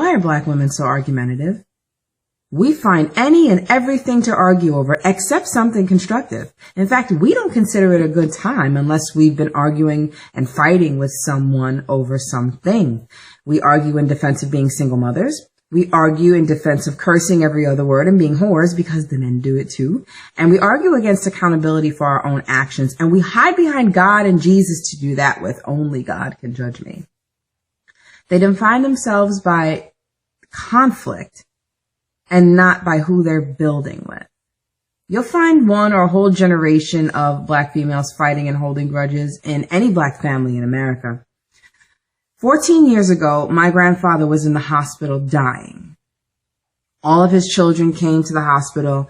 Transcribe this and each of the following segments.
Why are black women so argumentative? We find any and everything to argue over except something constructive. In fact, we don't consider it a good time unless we've been arguing and fighting with someone over something. We argue in defense of being single mothers. We argue in defense of cursing every other word and being whores because the men do it too. And we argue against accountability for our own actions. And we hide behind God and Jesus to do that with. Only God can judge me. They define themselves by conflict and not by who they're building with. You'll find one or a whole generation of black females fighting and holding grudges in any black family in America. 14 years ago, my grandfather was in the hospital dying. All of his children came to the hospital,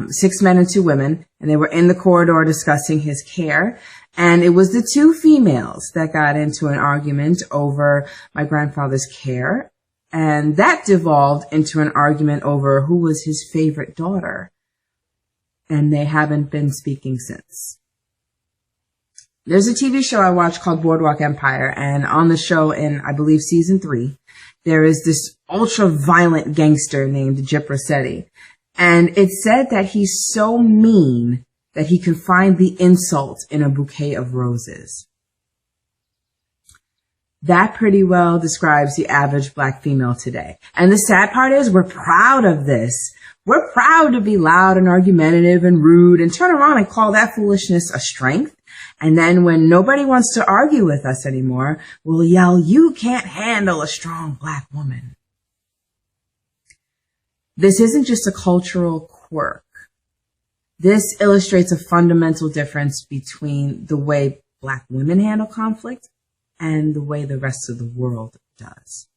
6 men and 2 women, and they were in the corridor discussing his care. And it was the 2 females that got into an argument over my grandfather's care. And that devolved into an argument over who was his favorite daughter. And they haven't been speaking since. There's a TV show I watch called Boardwalk Empire. And on the show in, I believe, season 3, there is this ultra-violent gangster named Gyp Rossetti. And it's said that he's so mean that he can find the insult in a bouquet of roses. That pretty well describes the average black female today. And the sad part is we're proud of this. We're proud to be loud and argumentative and rude and turn around and call that foolishness a strength. And then when nobody wants to argue with us anymore, we'll yell, "You can't handle a strong black woman." This isn't just a cultural quirk. This illustrates a fundamental difference between the way black women handle conflict and the way the rest of the world does.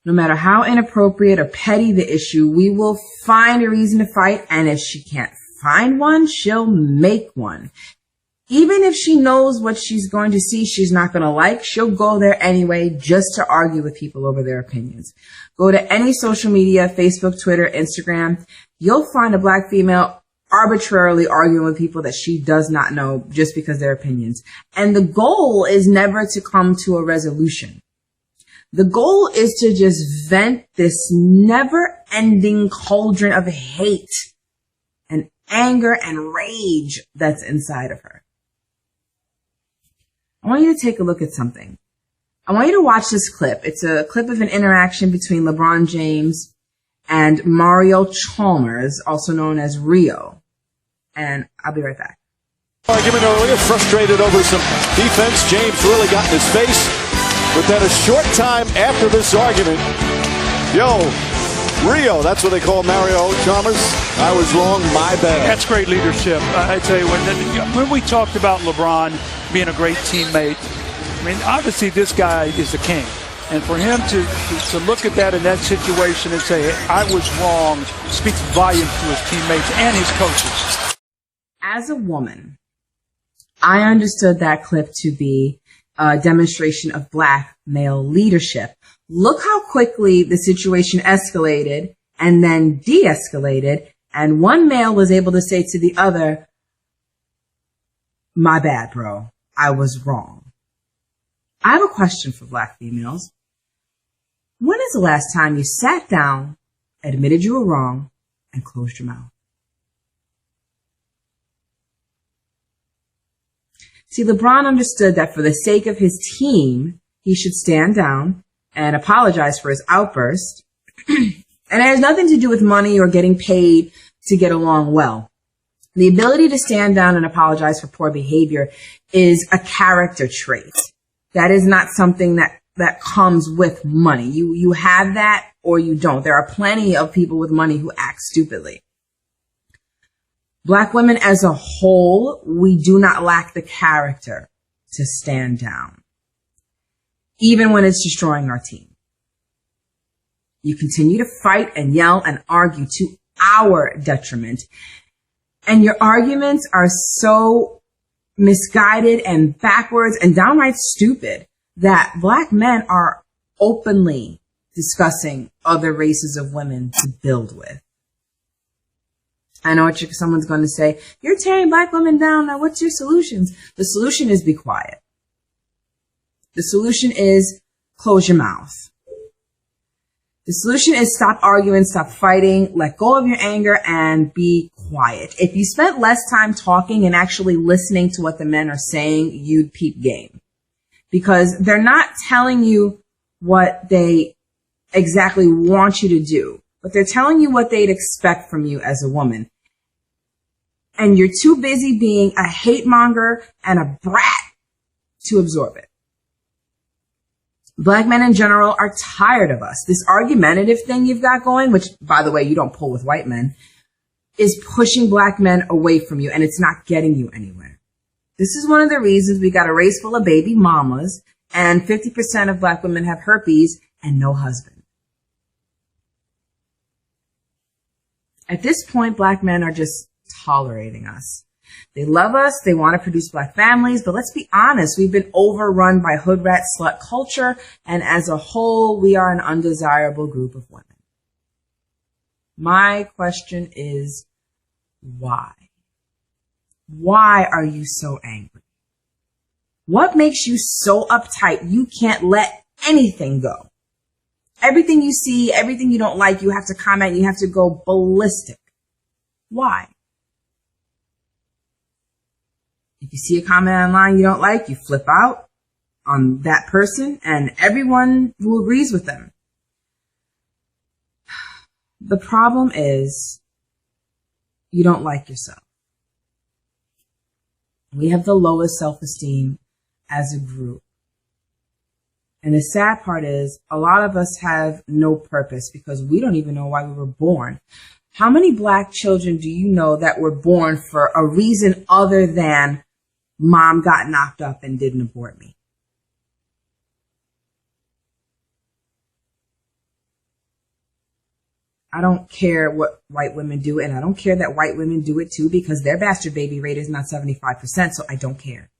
No matter how inappropriate or petty the issue, we will find a reason to fight, and if she can't find one, she'll make one. Even if she knows what she's going to see she's not going to like, she'll go there anyway just to argue with people over their opinions. Go to any social media, Facebook, Twitter, Instagram. You'll find a black female arbitrarily arguing with people that she does not know just because they're opinions. And the goal is never to come to a resolution. The goal is to just vent this never-ending cauldron of hate and anger and rage that's inside of her. I want you to take a look at something. I want you to watch this clip. It's a clip of an interaction between LeBron James and Mario Chalmers, also known as Rio. And I'll be right back. Argument earlier, frustrated over some defense. James really got in his face. But then a short time after this argument, Rio, that's what they call Mario Chalmers. I was wrong, my bad. That's great leadership. I tell you, when we talked about LeBron being a great teammate, I mean, obviously this guy is the king. And for him to look at that in that situation and say, I was wrong, speaks volumes to his teammates and his coaches. As a woman, I understood that clip to be a demonstration of black male leadership. Look how quickly the situation escalated and then de-escalated, and one male was able to say to the other, my bad, bro. I was wrong. I have a question for black females. When is the last time you sat down, admitted you were wrong, and closed your mouth? See, LeBron understood that for the sake of his team, he should stand down and apologize for his outburst. And it has nothing to do with money or getting paid to get along well. The ability to stand down and apologize for poor behavior is a character trait. That is not something that comes with money. You have that or you don't. There are plenty of people with money who act stupidly. Black women as a whole, we do not lack the character to stand down, even when it's destroying our team. You continue to fight and yell and argue to our detriment. And your arguments are so misguided and backwards and downright stupid that black men are openly discussing other races of women to build with. I know what someone's going to say. You're tearing black women down. Now, what's your solutions? The solution is be quiet. The solution is close your mouth. The solution is stop arguing, stop fighting, let go of your anger, and be quiet. If you spent less time talking and actually listening to what the men are saying, you'd peep game. Because they're not telling you what they exactly want you to do, but they're telling you what they'd expect from you as a woman. And you're too busy being a hate monger and a brat to absorb it. Black men in general are tired of us. This argumentative thing you've got going, which, by the way, you don't pull with white men, is pushing black men away from you, and it's not getting you anywhere. This is one of the reasons we got a race full of baby mamas, and 50% of black women have herpes and no husband. At this point, black men are just tolerating us. They love us. They want to produce black families. But let's be honest, we've been overrun by hood rat slut culture. And as a whole, we are an undesirable group of women. My question is, why? Why are you so angry? What makes you so uptight you can't let anything go? Everything you see, everything you don't like, you have to comment, you have to go ballistic. Why? If you see a comment online you don't like, you flip out on that person and everyone who agrees with them. The problem is you don't like yourself. We have the lowest self-esteem as a group. And the sad part is a lot of us have no purpose because we don't even know why we were born. How many black children do you know that were born for a reason other than mom got knocked up and didn't abort me? I don't care what white women do, and I don't care that white women do it too because their bastard baby rate is not 75%, so I don't care.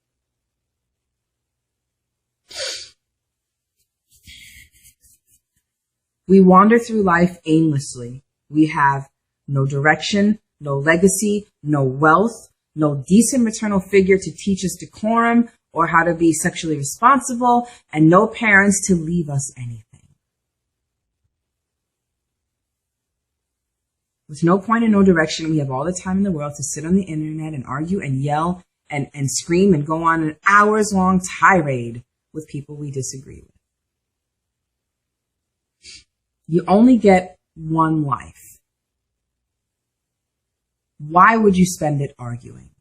We wander through life aimlessly. We have no direction, no legacy, no wealth, no decent maternal figure to teach us decorum or how to be sexually responsible, and no parents to leave us anything. With no point and no direction, we have all the time in the world to sit on the internet and argue and yell and scream and go on an hours-long tirade with people we disagree with. You only get one life. Why would you spend it arguing?